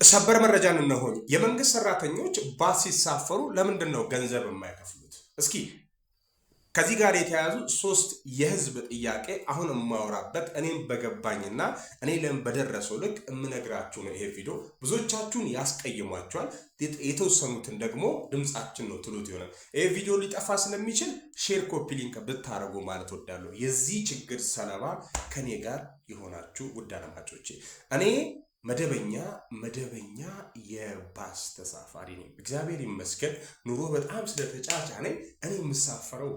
ሰበር መረጃን እነሆ። የመንግስት ሰራተኞች ባስ ሲሳፈሩ ለምንድን ነው ገንዘብ የማይከፍሉት? እስኪ ከዚህ ጋር የተያያዙ ሶስት የህዝብ ጥያቄ አሁን የማወራበት እኔም በገባኝና እኔ ለምን በደረሰው ልክ የምነግራችሁ ነው። ይሄ ቪዲዮ ብዙዎቻችሁን ያስቀይሟችኋል፣ የተወሰኑትን ደግሞ ድምጻችን ነው ትሉት ይሆናል። ይሄ ቪዲዮ ሊጠፋ ስለሚችል ሼር፣ ኮፒ ሊንክ ብታረጉ ማለት ወዳለሁ። የዚህ ችግር ሰለባ ከኔ ጋር የሆናችሁ ውድ አድማጮቼ፣ እኔ መደበኛ የባስ ተሳፋሪ ነኝ። እግዚአብሔር ይመስገን ኑሮ በጣም ስለተጫጫነኝ እኔ የምሳፈረው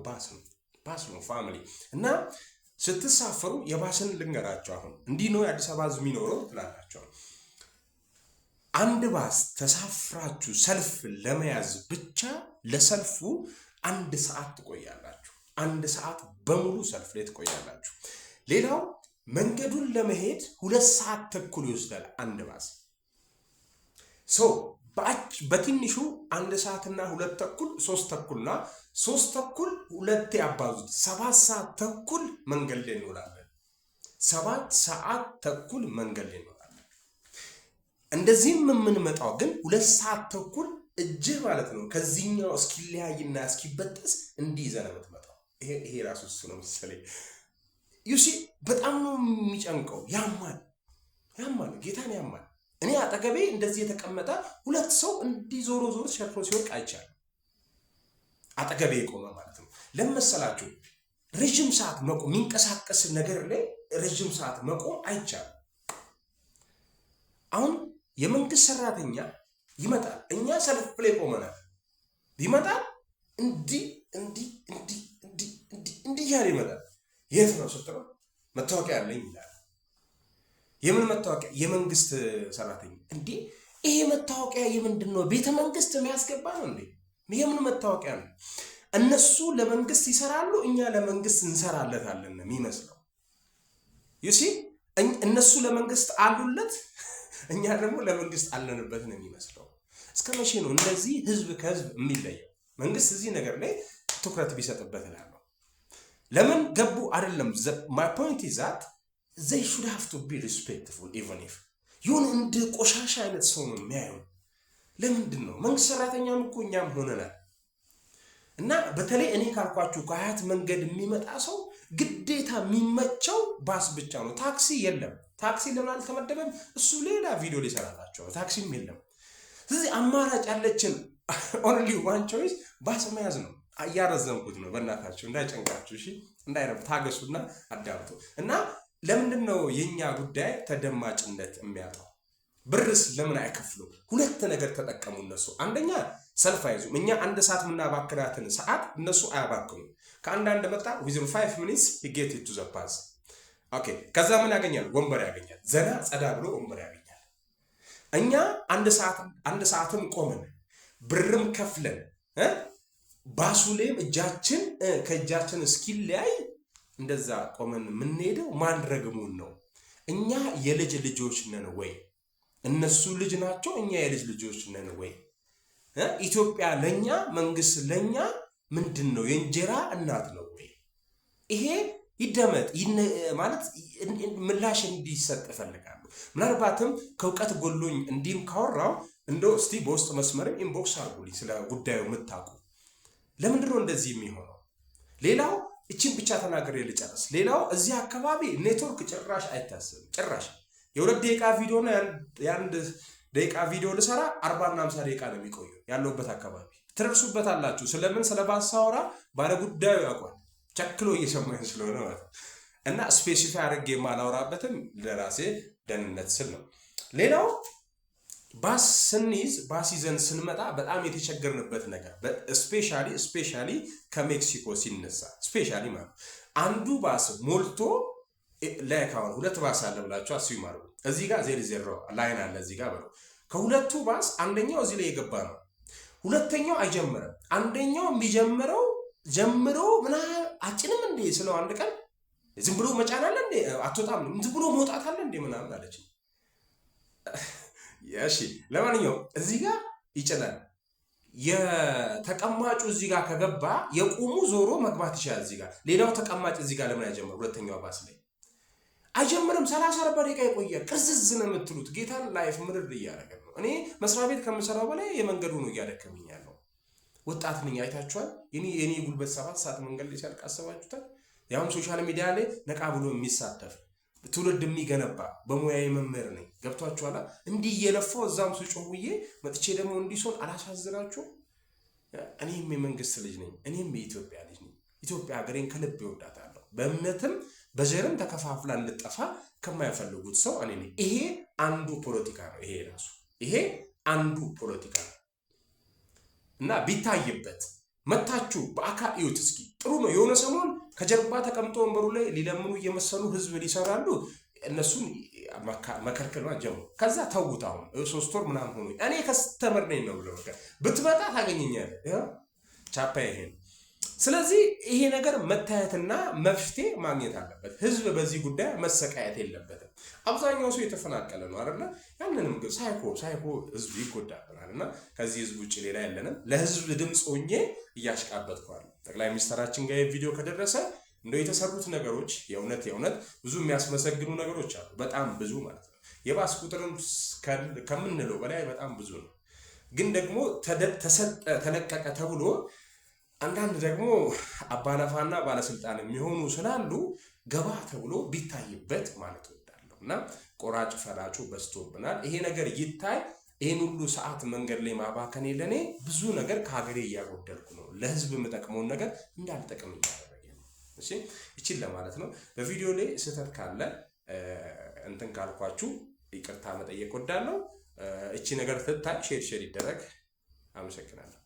ባስ ነው ፋሚሊ። እና ስትሳፈሩ የባስን ልንገራቸው። አሁን እንዲህ ነው የአዲስ አበባ ህዝብ የሚኖረው ትላላቸው። አንድ ባስ ተሳፍራችሁ ሰልፍ ለመያዝ ብቻ ለሰልፉ 1 ሰዓት ትቆያላችሁ። 1 ሰዓት በሙሉ ሰልፍ ላይ ትቆያላችሁ። ሌላው መንገዱን ለመሄድ 2 ሰዓት ተኩል ይወስዳል አንድ ባስ። በትንሹ 1 ሰዓትና 2 ተኩል 3 ተኩልና 3 ተኩል 2 ያባዙት 7 ሰዓት ተኩል መንገድ ላይ እንውላለን። 7 ሰዓት ተኩል መንገድ ላይ እንውላለን። እንደዚህም የምንመጣው ግን 2 ሰዓት ተኩል እጅህ ማለት ነው ከዚህኛው እስኪለያይና እስኪበጠስ እንዲህ ይዘህ ነው የምትመጣው። ይሄ ራሱ እሱ ነው መሰለኝ። ዩሲ በጣም ነው የሚጨንቀው። ያማል፣ ጌታን ያማል። እኔ አጠገቤ እንደዚህ የተቀመጠ 2 ሰው እንዲህ ዞሮ ሸክሮ ሲወድቅ አይቻልም። አጠገቤ የቆመ ማለት ነው። ለመሰላችሁ ረጅም ሰዓት መቆም፣ የሚንቀሳቀስ ነገር ላይ ረጅም ሰዓት መቆም አይቻልም። አሁን የመንግስት ሰራተኛ ይመጣል፣ እኛ ሰልፍ ላይ ቆመናል። ይመጣል እንዲህ ያለ ይመጣል። የት ነው ስትለው መታወቂያ አለኝ ይላል። የምን መታወቂያ? የመንግስት ሰራተኛ። እንዴ ይሄ መታወቂያ የምንድን ነው? ቤተ መንግስት የሚያስገባ ነው እንዴ? የምን መታወቂያ ነው? እነሱ ለመንግስት ይሰራሉ፣ እኛ ለመንግስት እንሰራለታለን የሚመስለው። ዩሲ እነሱ ለመንግስት አሉለት፣ እኛ ደግሞ ለመንግስት አለንበት ነው የሚመስለው። እስከ መቼ ነው እንደዚህ ህዝብ ከህዝብ የሚለየው? መንግስት እዚህ ነገር ላይ ትኩረት ቢሰጥበት እላለሁ። ለምን ገቡ አይደለም። my point is that they should have to be respectful even if ይሁን እንደ ቆሻሻ አይነት ሰው ነው የሚያየው። ለምንድን ነው መንግስት ሰራተኛም እኮ እኛም ሆነናል። እና በተለይ እኔ ካልኳችሁ ከሀያት መንገድ የሚመጣ ሰው ግዴታ የሚመቸው ባስ ብቻ ነው። ታክሲ የለም። ታክሲ ለምን አልተመደበም? እሱ ሌላ ቪዲዮ ሊሰራላቸው። ታክሲም የለም። ስለዚህ አማራጭ ያለችን only one choice ባስ መያዝ ነው። እያረዘምኩት ነው፣ በእናታችሁ እንዳይጨንቃችሁ። እሺ እንዳይረብ ታገሱና አዳምጡ። እና ለምንድነው የኛ ጉዳይ ተደማጭነት የሚያጣው? ብርስ ለምን አይከፍሉም? 2 ነገር ተጠቀሙ እነሱ። አንደኛ ሰልፍ አይዙም። እኛ 1 ሰዓት ምናባክናትን ሰዓት እነሱ አያባክኑም። ከአንዳንድ መጣ within 5 minutes he get it to the bus። ኦኬ ከዛ ምን ያገኛል? ወንበር ያገኛል። ዘና ጸዳ ብሎ ወንበር ያገኛል። እኛ 1 ሰዓትም ቆመን ብርም ከፍለን ባሱ ላይም እጃችን ከእጃችን እስኪለያይ እንደዛ ቆመን የምንሄደው ማንረግሙን ነው። እኛ የልጅ ልጆች ነን ወይ? እነሱ ልጅ ናቸው፣ እኛ የልጅ ልጆች ነን ወይ? ኢትዮጵያ ለኛ መንግስት ለኛ ምንድነው? የእንጀራ እናት ነው ወይ? ይሄ ይደመጥ ማለት ምላሽ እንዲሰጥ እፈልጋለሁ። ምናልባትም ከእውቀት ጎሎኝ እንዲህም ካወራው እንደው እስቲ በውስጥ መስመርም ኢንቦክስ አድርጉልኝ ስለ ጉዳዩ የምታውቁ። ለምንድነው እንደዚህ የሚሆነው? ሌላው እቺን ብቻ ተናግሬ ልጨርስ። ሌላው እዚህ አካባቢ ኔትወርክ ጭራሽ አይታሰብም። ጭራሽ የ2 ደቂቃ ቪዲዮ ነው የ1 ደቂቃ ቪዲዮ ልሰራ 40 እና 50 ደቂቃ ነው የሚቆየው። ያለውበት አካባቢ ትደርሱበታላችሁ። ስለምን ስለባሳውራ ባለ ጉዳዩ ያውቃል። ቸክሎ እየሰማኝ ስለሆነ ማለት እና ስፔሲፋይ አድርጌ ማላወራበትም ለራሴ ደህንነት ስል ነው። ሌላው ባስ ስንይዝ ባስ ይዘን ስንመጣ በጣም የተቸገርንበት ነገር ስፔሻሊ ከሜክሲኮ ሲነሳ ስፔሻሊ ማለት አንዱ ባስ ሞልቶ ለካውን 2 ባስ አለ ብላችሁ አስዩ ማለት እዚህ ጋር 00 ላይን አለ እዚህ ጋር ብለው ከሁለቱ ባስ አንደኛው እዚህ ላይ የገባ ነው። ሁለተኛው አይጀምርም። አንደኛው የሚጀምረው ጀምሮ አጭንም እንዴ ስለው አንድ ቀን ዝም ብሎ መጫን አለ እንዴ አትወጣም፣ ዝም ብሎ መውጣት አለ እንዴ ምናምን አለች። እሺ ለማንኛውም እዚህ ጋር ይጭናል። የተቀማጩ እዚህ ጋር ከገባ የቆሙ ዞሮ መግባት ይችላል እዚህ ጋር። ሌላው ተቀማጭ እዚህ ጋር ለምን አይጀምር? ሁለተኛው ባስ ላይ አይጀምርም። 30 40 ደቂቃ ይቆያል። ቅዝዝ ነው የምትሉት። ጌታን ላይፍ ምርር እያደረገ ነው። ነው። እኔ መስሪያ ቤት ከምሰራው በላይ የመንገዱ ነው እያደከመኝ ያለው። ወጣት ነኝ፣ አይታችኋል። የኔ ጉልበት 7 ሰዓት መንገድ ላይ ሲያልቅ አስባችሁታል። ያውም ሶሻል ሚዲያ ላይ ነቃ ብሎ የሚሳተፍ ትውልድ የሚገነባ በሙያዊ መምህር ነኝ። ገብቷችኋል። እንዲህ እየለፋው እዛም ስጮህዬ መጥቼ ደግሞ እንዲሶን አላሳዝናችሁም? እኔም የመንግስት ልጅ ነኝ። እኔም የኢትዮጵያ ልጅ ነኝ። ኢትዮጵያ ሀገሬን ከልብ ይወዳታለሁ። በእምነትም በዘርም ተከፋፍላ እንድጠፋ ከማይፈልጉት ሰው እኔ ነኝ። ይሄ አንዱ ፖለቲካ ነው። ይሄ አንዱ ፖለቲካ ነው እና ቢታይበት መታችሁ በአካል እዩት እስኪ። ጥሩ ነው። የሆነ ሰሞን ከጀርባ ተቀምጦ ወንበሩ ላይ ሊለምኑ እየመሰሉ ህዝብ ሊሰራሉ። እነሱን መከልከል ጀምሩ። ከዛ ተውት። አሁን 3 ወር ምናምን ሆኖ እኔ ከስተመር ነኝ ነው ብለው ብትመጣ ታገኘኛለህ። ቻፓ ይሄን። ስለዚህ ይሄ ነገር መታየትና መፍትሄ ማግኘት አለበት። ህዝብ በዚህ ጉዳይ መሰቃየት የለበትም። አብዛኛው ሰው የተፈናቀለ ነው አይደል? ያንንም ሳይኮ ህዝብ ይጎዳብናልና ከዚህ ህዝብ ውጭ ሌላ የለንም። ለህዝብ ድምጽ ሆኜ እያሽቃበጥኳለሁ። ጠቅላይ ሚኒስትራችን ጋር ቪዲዮ ከደረሰ እንደው የተሰሩት ነገሮች የእውነት ብዙ የሚያስመሰግኑ ነገሮች አሉ። በጣም ብዙ ማለት ነው። የባስ ቁጥርን ከምንለው በላይ በጣም ብዙ ነው። ግን ደግሞ ተለቀቀ ተብሎ አንዳንድ ደግሞ አባነፋና ባለስልጣን የሚሆኑ ስላሉ ገባ ተብሎ ቢታይበት ማለት እወዳለሁ። እና ቆራጭ ፈላጩ በዝቶብናል። ይሄ ነገር ይታይ። ይሄን ሁሉ ሰዓት መንገድ ላይ ማባከን ለኔ ብዙ ነገር ከሀገሬ እያጎደልኩ ነው። ለህዝብ የምጠቅመውን ነገር እንዳልጠቅም እያደረገ ነው። እሺ እቺን ለማለት ነው። በቪዲዮ ላይ ስህተት ካለ እንትን ካልኳችሁ ይቅርታ መጠየቅ እወዳለሁ። እቺ ነገር ትታይ፣ ሼር ይደረግ። አመሰግናለሁ።